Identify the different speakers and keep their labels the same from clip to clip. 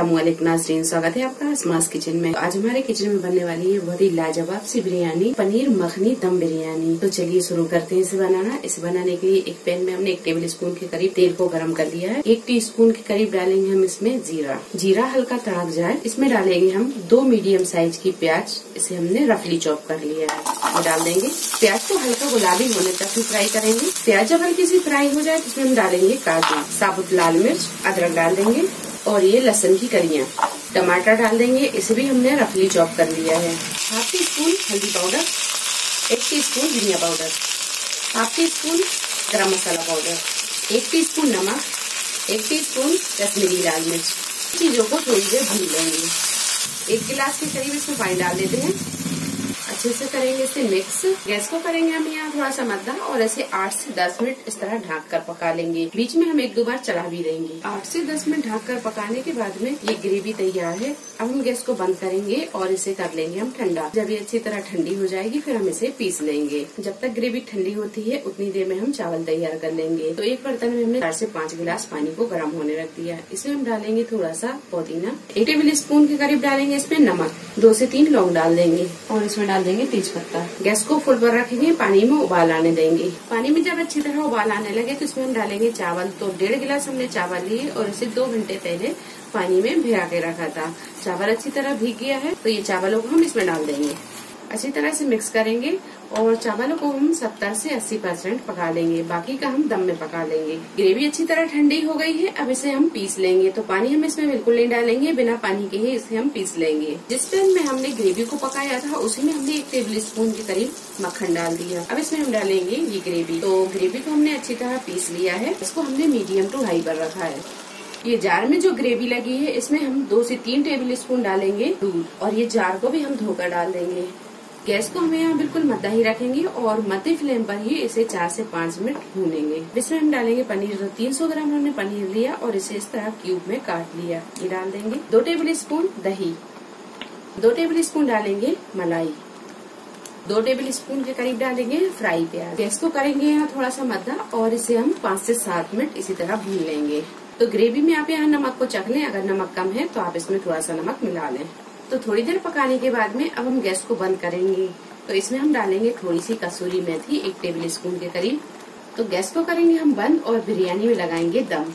Speaker 1: अस्सलामुअलैकुम नाज़रीन, स्वागत है आपका अशमा किचन में। आज हमारे किचन में बनने वाली है बहुत ही लाजवाब सी बिरयानी, पनीर मखनी दम बिरयानी। तो चलिए शुरू करते हैं इसे बनाना। इसे बनाने के लिए एक पैन में हमने 1 टेबल स्पून के करीब तेल को गर्म कर लिया है। 1 टीस्पून के करीब डालेंगे हम इसमें जीरा। जीरा हल्का तड़क जाए, इसमें डालेंगे हम 2 मीडियम साइज की प्याज। इसे हमने रफली चॉप कर लिया है, ये डाल देंगे। प्याज को हल्का गुलाबी होने तक ही फ्राई करेंगे। प्याज जब हल्की सी फ्राई हो जाए तो इसमें हम डालेंगे काजू, साबुत लाल मिर्च, अदरक डाल देंगे और ये लहसुन की कलियां। टमाटर डाल देंगे, इसे भी हमने रफली चॉप कर लिया है। 1/2 टीस्पून हल्दी पाउडर, 1 टीस्पून धनिया पाउडर, 1/2 टीस्पून गरम मसाला पाउडर, 1 टीस्पून नमक, 1 टीस्पून कश्मीरी लाल मिर्च। चीजों को थोड़ी देर भून लेंगे। 1 गिलास के करीब इसमें पानी डाल देते हैं। अच्छे से करेंगे इसे मिक्स। गैस को करेंगे हम यहाँ थोड़ा सा मद्दा और इसे 8 से 10 मिनट इस तरह ढक कर पका लेंगे। बीच में हम 1-2 बार चला भी देंगे। 8 से 10 मिनट ढक कर पकाने के बाद में ये ग्रेवी तैयार है। अब हम गैस को बंद करेंगे और इसे कर लेंगे हम ठंडा। जब ये अच्छी तरह ठंडी हो जाएगी फिर हम इसे पीस लेंगे। जब तक ग्रेवी ठंडी होती है उतनी देर में हम चावल तैयार कर लेंगे। तो एक बर्तन में हमने 4 से 5 गिलास पानी को गर्म होने रख दिया। इसमें हम डालेंगे थोड़ा सा पुदीना, 1 टेबल स्पून के करीब डालेंगे इसमें नमक, 2 से 3 लौंग डाल देंगे और इसमें डाल देंगे तेज पत्ता। गैस को फुल पर रखेंगे, पानी में उबाल आने देंगे। पानी में जब अच्छी तरह उबाल आने लगे तो इसमें हम डालेंगे चावल। तो 1.5 गिलास हमने चावल लिए और इसे 2 घंटे पहले पानी में भिगा के रखा था। चावल अच्छी तरह भीग गया है तो ये चावलों को हम इसमें डाल देंगे। अच्छी तरह से मिक्स करेंगे और चावलों को हम 70 से 80% पका लेंगे। बाकी का हम दम में पका लेंगे। ग्रेवी अच्छी तरह ठंडी हो गई है, अब इसे हम पीस लेंगे। तो पानी हम इसमें बिल्कुल नहीं डालेंगे, बिना पानी के ही इसे हम पीस लेंगे। जिस पैन में हमने ग्रेवी को पकाया था उसी में हमने 1 टेबल स्पून के करीब मक्खन डाल दिया। अब इसमें हम डालेंगे ये ग्रेवी। तो ग्रेवी को हमने अच्छी तरह पीस लिया है। इसको हमने मीडियम टू हाई पर रखा है। ये जार में जो ग्रेवी लगी है इसमें हम 2 से 3 टेबल स्पून डालेंगे दूध और ये जार को भी हम धोकर डाल देंगे। गैस को हमें यहाँ बिल्कुल मद्दा ही रखेंगे और मध्य फ्लेम पर ही इसे 4 से 5 मिनट भूनेंगे। इसमें हम डालेंगे पनीर। तो 300 ग्राम हमने पनीर लिया और इसे इस तरह क्यूब में काट लिया, ये डाल देंगे। 2 टेबल स्पून दही, 2 टेबल स्पून डालेंगे मलाई, 2 टेबल स्पून के करीब डालेंगे फ्राई प्याज। गैस को करेंगे यहाँ थोड़ा सा मद्दा और इसे हम 5 से 7 मिनट इसी तरह भून लेंगे। तो ग्रेवी में आप यहाँ नमक को चख लें, अगर नमक कम है तो आप इसमें थोड़ा सा नमक मिला लें। तो थोड़ी देर पकाने के बाद में अब हम गैस को बंद करेंगे। तो इसमें हम डालेंगे थोड़ी सी कसूरी मेथी, 1 टेबल स्पून के करीब। तो गैस को करेंगे हम बंद और बिरयानी में लगाएंगे दम।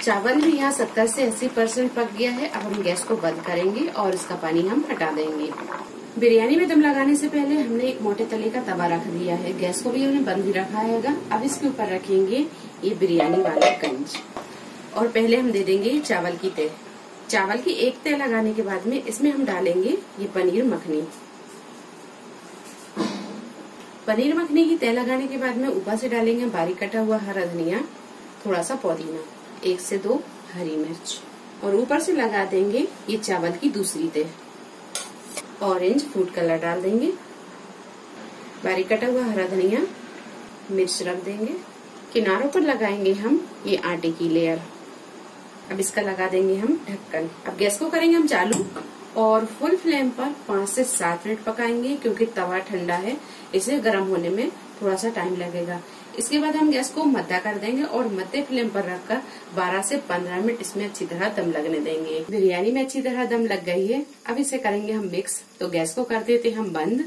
Speaker 1: चावल भी यहाँ 70 से 80% पक गया है। अब हम गैस को बंद करेंगे और इसका पानी हम हटा देंगे। बिरयानी में दम लगाने से पहले हमने एक मोटे तले का तवा रख दिया है। गैस को भी हमने बंद ही रखा है। अब इसके ऊपर रखेंगे ये बिरयानी वाला गंज और पहले हम दे देंगे चावल की तय। चावल की एक तय लगाने के बाद में इसमें हम डालेंगे ये पनीर मखनी। पनीर मखनी की तय लगाने के बाद में ऊपर से डालेंगे बारीक कटा हुआ हरा धनिया, थोड़ा सा पुदीना, 1 से 2 हरी मिर्च और ऊपर से लगा देंगे ये चावल की दूसरी तय। ऑरेंज फूड कलर डाल देंगे, बारीक कटा हुआ हरा धनिया, मिर्च रख देंगे। किनारों पर लगाएंगे हम ये आटे की लेयर। अब इसका लगा देंगे हम ढक्कन। अब गैस को करेंगे हम चालू और फुल फ्लेम पर 5 से 7 मिनट पकाएंगे क्योंकि तवा ठंडा है, इसे गर्म होने में थोड़ा सा टाइम लगेगा। इसके बाद हम गैस को मद्दा कर देंगे और मध्य फ्लेम पर रखकर 12 से 15 मिनट इसमें अच्छी तरह दम लगने देंगे। बिरयानी में अच्छी तरह दम लग गई है। अब इसे करेंगे हम मिक्स। तो गैस को कर देते हम बंद